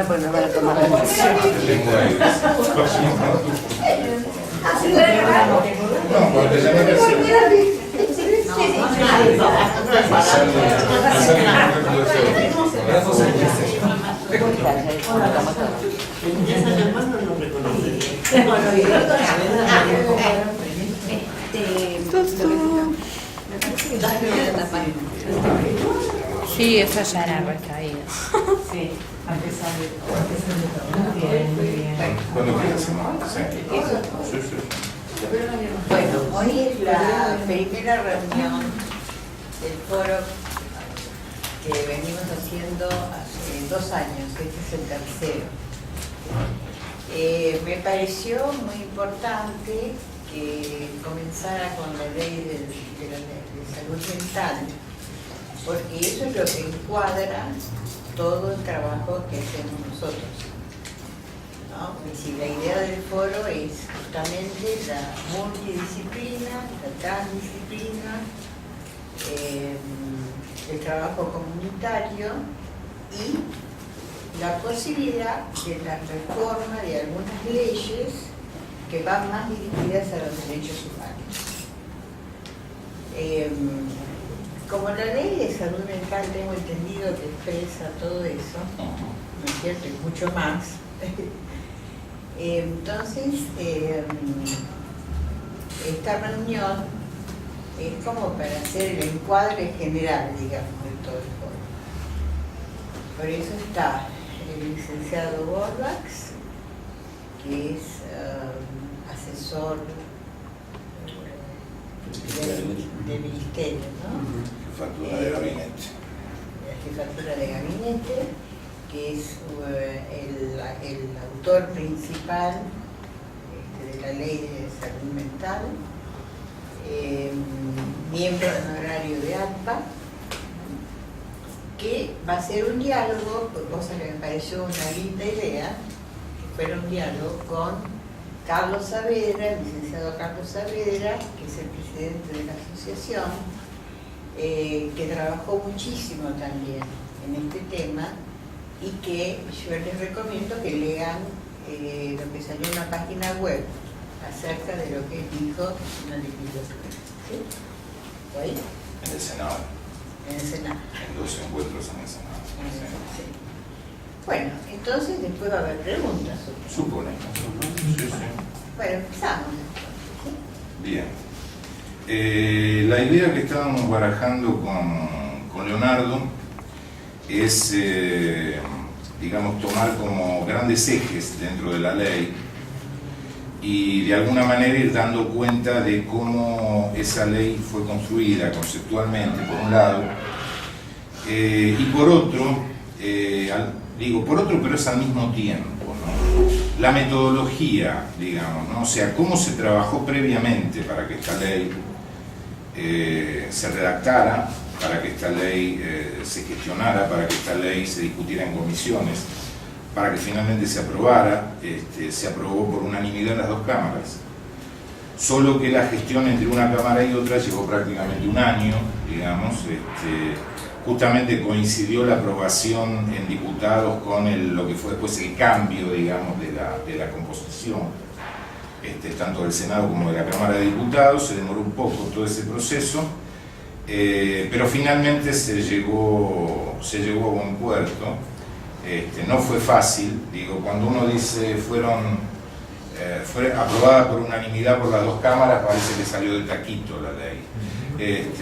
pues no van a tomar la decisión. No, porque ya no Sí, eso ya era recaída. Sí, a pesar de todo. Muy bien. Cuando quieras, sí. Bueno, hoy es la primera reunión del foro que venimos haciendo hace 2 años, este es el tercero. Me pareció muy importante que comenzara con la ley de salud mental, porque eso es lo que encuadra todo el trabajo que hacemos nosotros, ¿no? Y si la idea del foro es justamente la multidisciplina, la transdisciplina, el trabajo comunitario y la posibilidad de la reforma de algunas leyes que van más dirigidas a los derechos humanos. Como la ley de salud mental tengo entendido que expresa todo eso, ¿no es cierto? Y mucho más. Entonces, esta reunión es como para hacer el encuadre general, digamos, de todo el foro. Por eso está el licenciado Borbax, que es asesor del ministerio, ¿no? Jefatura de gabinete. La jefatura de gabinete, que es el autor principal de la ley de salud mental, miembro honorario de ACPA, que va a ser un diálogo, cosa que me pareció una linda idea, que fuera un diálogo con Carlos Saavedra, el licenciado Carlos Saavedra, que es el presidente de la asociación, que trabajó muchísimo también en este tema y que yo les recomiendo que lean lo que salió en la página web acerca de lo que dijo en la legislatura. ¿Sí? ¿Está ahí? En el Senado. En el Senado. En 2 encuentros en el Senado. Sí. Bueno, entonces después va a haber preguntas. Suponemos. Sí, sí. Bueno, empezamos. ¿Sí? Bien. La idea que estábamos barajando con Leonardo es, digamos, tomar como grandes ejes dentro de la ley y de alguna manera ir dando cuenta de cómo esa ley fue construida conceptualmente, por un lado, y por otro, pero es al mismo tiempo, ¿no? La metodología, digamos, ¿no? O sea, cómo se trabajó previamente para que esta ley se redactara, para que esta ley se gestionara, para que esta ley se discutiera en comisiones, para que finalmente se aprobara. Se aprobó por unanimidad en las 2 cámaras. Solo que la gestión entre una cámara y otra llevó prácticamente un año, digamos. Justamente coincidió la aprobación en diputados con lo que fue después el cambio, digamos, de la composición, tanto del Senado como de la Cámara de Diputados. Se demoró un poco todo ese proceso, pero finalmente se llegó a buen puerto. No fue fácil, digo, cuando uno dice fue aprobada por unanimidad por las 2 cámaras, parece que salió de taquito la ley.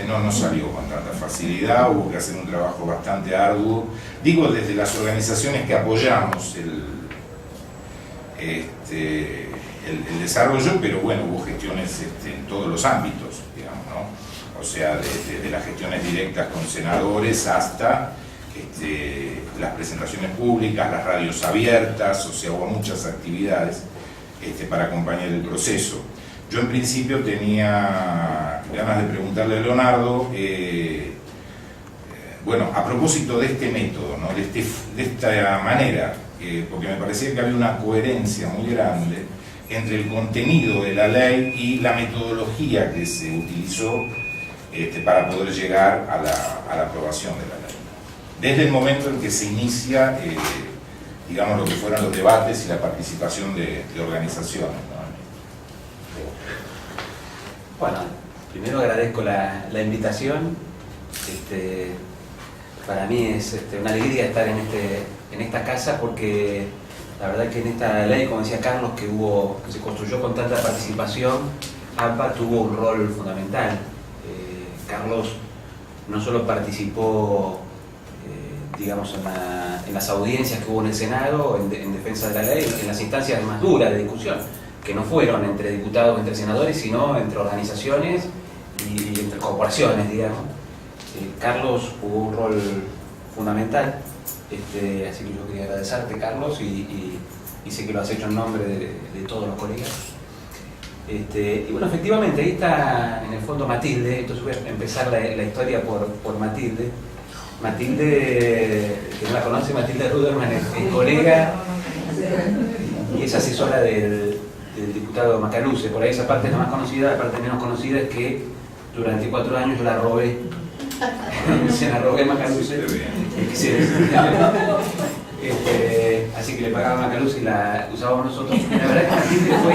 No salió con tanta facilidad, hubo que hacer un trabajo bastante arduo, digo, desde las organizaciones que apoyamos el desarrollo, pero bueno, hubo gestiones en todos los ámbitos, digamos, ¿no? O sea, desde las gestiones directas con senadores hasta las presentaciones públicas, las radios abiertas, o sea, hubo muchas actividades para acompañar el proceso. Yo en principio tenía ganas de preguntarle a Leonardo, bueno, a propósito de este método, ¿no? de esta manera, porque me parecía que había una coherencia muy grande entre el contenido de la ley y la metodología que se utilizó para poder llegar a la aprobación de la ley. Desde el momento en que se inicia digamos, lo que fueron los debates y la participación de organizaciones, ¿no? Bueno, primero agradezco la invitación. Para mí es una alegría estar en esta casa, porque la verdad que en esta ley, como decía Carlos, que se construyó con tanta participación, AMPA tuvo un rol fundamental. Carlos no solo participó, digamos, en las audiencias que hubo en el Senado en defensa de la ley, en las instancias más duras de discusión, que no fueron entre diputados, entre senadores, sino entre organizaciones y entre corporaciones, digamos. Carlos jugó un rol fundamental, así que yo quería agradecerte, Carlos, y sé que lo has hecho en nombre de todos los colegas. Y bueno, efectivamente, ahí está en el fondo Matilde. Entonces voy a empezar la historia por Matilde. Matilde, que no la conoce, Matilde Ruderman es colega y es asesora del diputado Macaluce. Por ahí esa parte es la más conocida. La parte menos conocida es que durante 4 años yo la robé. Se la robé a Macaluce. Así que le pagaba a Macaluce y la usábamos nosotros. La verdad es que Matilde fue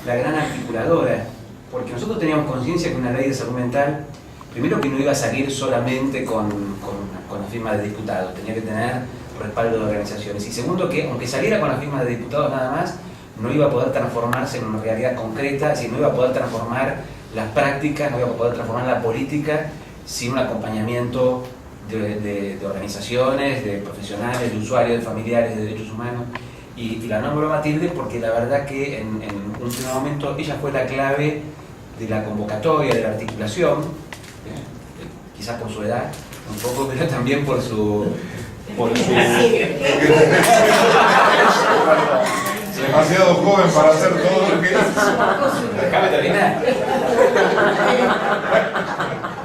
la gran articuladora, porque nosotros teníamos conciencia que una ley de salud mental, primero, que no iba a salir solamente con la firma de diputados, tenía que tener respaldo de organizaciones, y segundo, que aunque saliera con la firma de diputados nada más, no iba a poder transformarse en una realidad concreta, no iba a poder transformar las prácticas, no iba a poder transformar la política sin un acompañamiento de organizaciones, de profesionales, de usuarios, de familiares, de derechos humanos. Y la nombro a Matilde porque la verdad que en un primer momento ella fue la clave de la convocatoria, de la articulación, quizás por su edad, un poco, pero también por su Demasiado joven para hacer todo lo que hizo. Déjame terminar.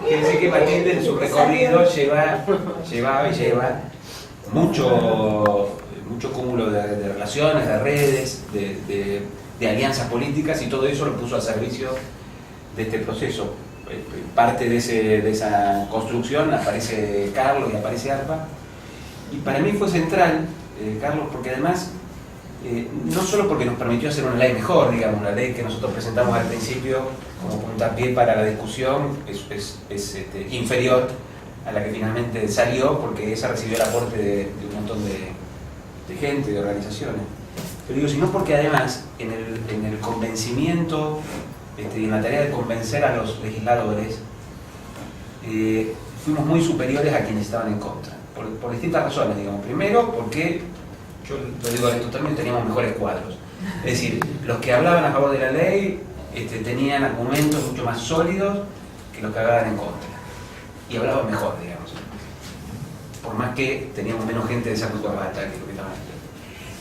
Quiere decir que Matilde en su recorrido lleva mucho cúmulo de relaciones, de redes, de alianzas políticas, y todo eso lo puso al servicio de este proceso. Parte de esa construcción aparece Carlos y aparece ARPA, y para mí fue central, Carlos, porque además, no solo porque nos permitió hacer una ley mejor, digamos, la ley que nosotros presentamos al principio como puntapié para la discusión es inferior a la que finalmente salió, porque esa recibió el aporte de un montón de gente, de organizaciones. Pero digo, sino porque además en el convencimiento y en la tarea de convencer a los legisladores, fuimos muy superiores a quienes estaban en contra, por distintas razones, digamos. Primero, porque, yo lo digo en estos términos, teníamos mejores cuadros. Es decir, los que hablaban a favor de la ley tenían argumentos mucho más sólidos que los que hablaban en contra, y hablaban mejor, digamos, por más que teníamos menos gente de saco y corbata que lo que estaban haciendo.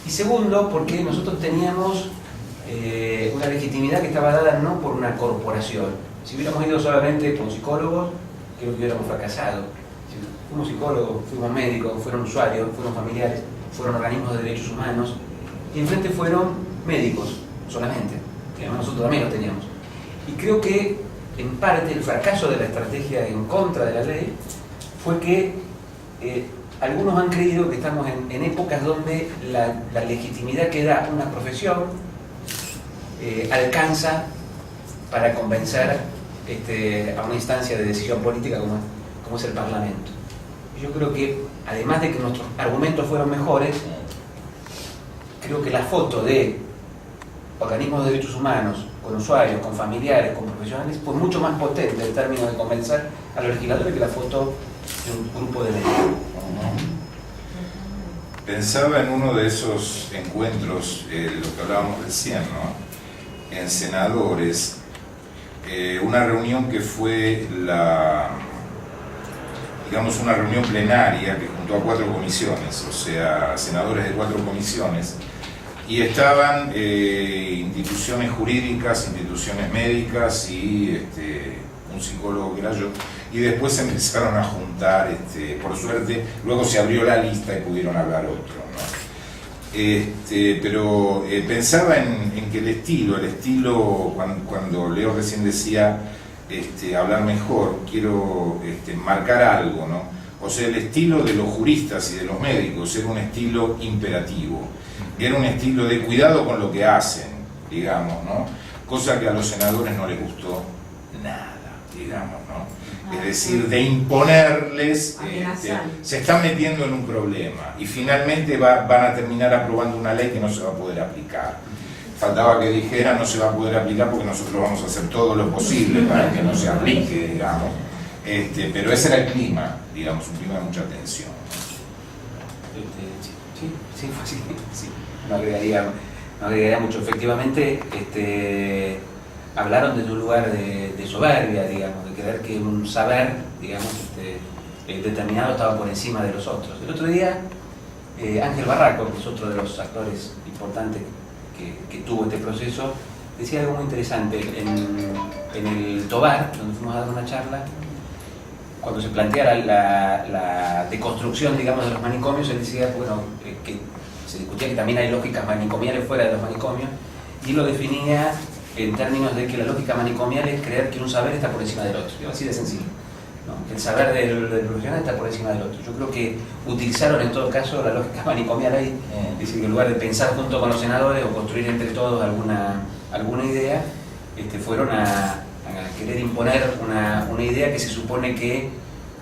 Y segundo, porque nosotros teníamos una legitimidad que estaba dada no por una corporación. Si hubiéramos ido solamente con psicólogos, creo que hubiéramos fracasado. Si fuimos psicólogos, fuimos médicos, fueron usuarios, fueron familiares, fueron organismos de derechos humanos, y enfrente fueron médicos solamente, que además nosotros también lo teníamos. Y creo que en parte el fracaso de la estrategia en contra de la ley fue que algunos han creído que estamos en épocas donde la legitimidad que da una profesión alcanza para convencer a una instancia de decisión política como es el Parlamento. Yo creo que, además de que nuestros argumentos fueron mejores, creo que la foto de organismos de derechos humanos, con usuarios, con familiares, con profesionales, fue mucho más potente en términos de convencer a los legisladores que la foto de un grupo de medios. Pensaba en uno de esos encuentros, lo que hablábamos recién, ¿no? En senadores, una reunión que fue digamos, una reunión plenaria que juntó a 4 comisiones, o sea, senadores de 4 comisiones, y estaban instituciones jurídicas, instituciones médicas y un psicólogo que era yo, y después se empezaron a juntar, por suerte, luego se abrió la lista y pudieron hablar otro, ¿no? Pero pensaba en que el estilo, cuando Leo recién decía hablar mejor, quiero marcar algo, ¿no? O sea, el estilo de los juristas y de los médicos era un estilo imperativo, era un estilo de cuidado con lo que hacen, digamos, ¿no? Cosa que a los senadores no les gustó nada, digamos, ¿no? Es decir, de imponerles, se están metiendo en un problema y finalmente van a terminar aprobando una ley que no se va a poder aplicar. Faltaba que dijera no se va a poder aplicar porque nosotros vamos a hacer todo lo posible para que no se aplique, digamos. Pero ese era el clima, digamos, un clima de mucha tensión. Sí, fue así. Sí. No agregaría mucho. Efectivamente, hablaron de un lugar de soberbia, digamos, de creer que un saber, digamos, determinado estaba por encima de los otros. El otro día, Ángel Barraco, que es otro de los actores importantes que tuvo este proceso, decía algo muy interesante. En el Tobar, donde fuimos a dar una charla, cuando se plantea la deconstrucción, digamos, de los manicomios, él decía, bueno, que se discutía que también hay lógicas manicomiales fuera de los manicomios, y lo definía en términos de que la lógica manicomial es creer que un saber está por encima del otro, así de sencillo, ¿no? Que el saber del profesional está por encima del otro. Yo creo que utilizaron en todo caso la lógica manicomial ahí, es decir, que en lugar de pensar junto con los senadores o construir entre todos alguna idea, fueron a querer imponer una idea que se supone que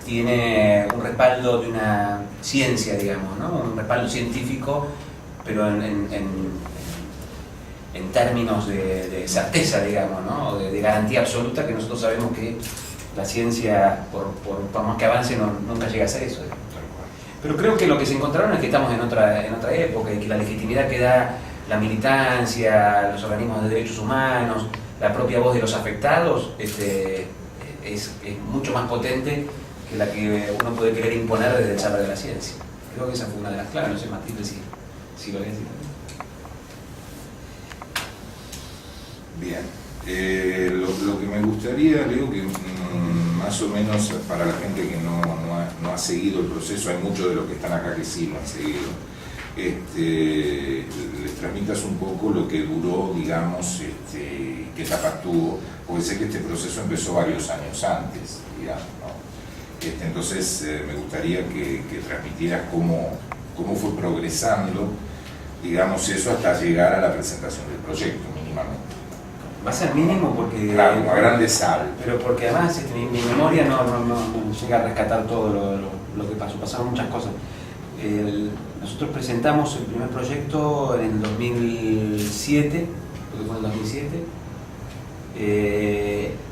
tiene un respaldo de una ciencia, digamos, ¿no? Un respaldo científico, pero en términos de certeza, digamos, ¿no? O de garantía absoluta, que nosotros sabemos que la ciencia, por más que avance, nunca llega a ser eso. Pero creo que lo que se encontraron es que estamos en otra época y que la legitimidad que da la militancia, los organismos de derechos humanos, la propia voz de los afectados es mucho más potente que la que uno puede querer imponer desde el saber de la ciencia. Creo que esa fue una de las claves, no sé, Matilde, si lo ves. Bien, lo que me gustaría, digo que más o menos para la gente que no ha seguido el proceso, hay muchos de los que están acá que sí lo han seguido, les transmitas un poco lo que duró, digamos, qué etapas tuvo, porque sé que este proceso empezó varios años antes, digamos, ¿no? Entonces me gustaría que transmitieras cómo fue progresando, digamos, eso hasta llegar a la presentación del proyecto, mínimamente. Va a ser mínimo porque... Claro, a grandes saltos. Pero porque además mi memoria no llega a rescatar todo lo que pasó. Pasaron muchas cosas. Nosotros presentamos el primer proyecto en el 2007, porque fue en el 2007,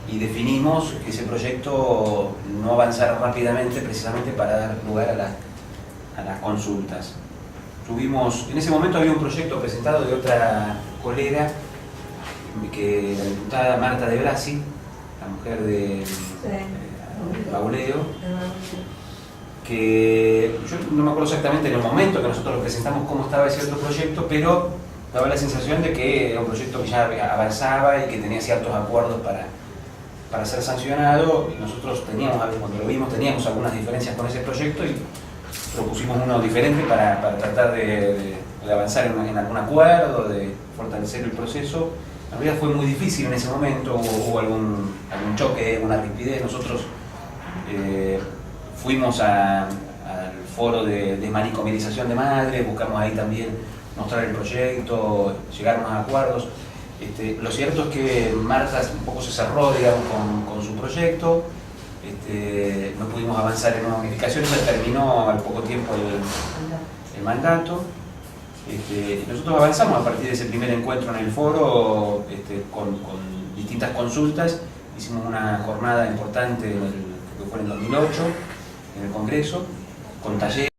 y definimos que ese proyecto no avanzara rápidamente precisamente para dar lugar a las consultas. En ese momento había un proyecto presentado de otra colega, que la diputada Marta de Blasi, la mujer de Bauleo, que yo no me acuerdo exactamente en el momento que nosotros lo presentamos cómo estaba ese otro proyecto, pero daba la sensación de que era un proyecto que ya avanzaba y que tenía ciertos acuerdos para ser sancionado. Y nosotros cuando lo vimos teníamos algunas diferencias con ese proyecto y propusimos uno diferente para tratar de avanzar en algún acuerdo, de fortalecer el proceso. La verdad fue muy difícil en ese momento, hubo algún choque, una rigidez. Nosotros fuimos al foro de manicomialización de madres, buscamos ahí también mostrar el proyecto, llegar a unos acuerdos. Lo cierto es que Marta un poco se cerró, digamos, con su proyecto, no pudimos avanzar en una modificación, se terminó al poco tiempo el mandato. Nosotros avanzamos a partir de ese primer encuentro en el foro con distintas consultas. Hicimos una jornada importante que fue en el 2008 en el Congreso, con talleres.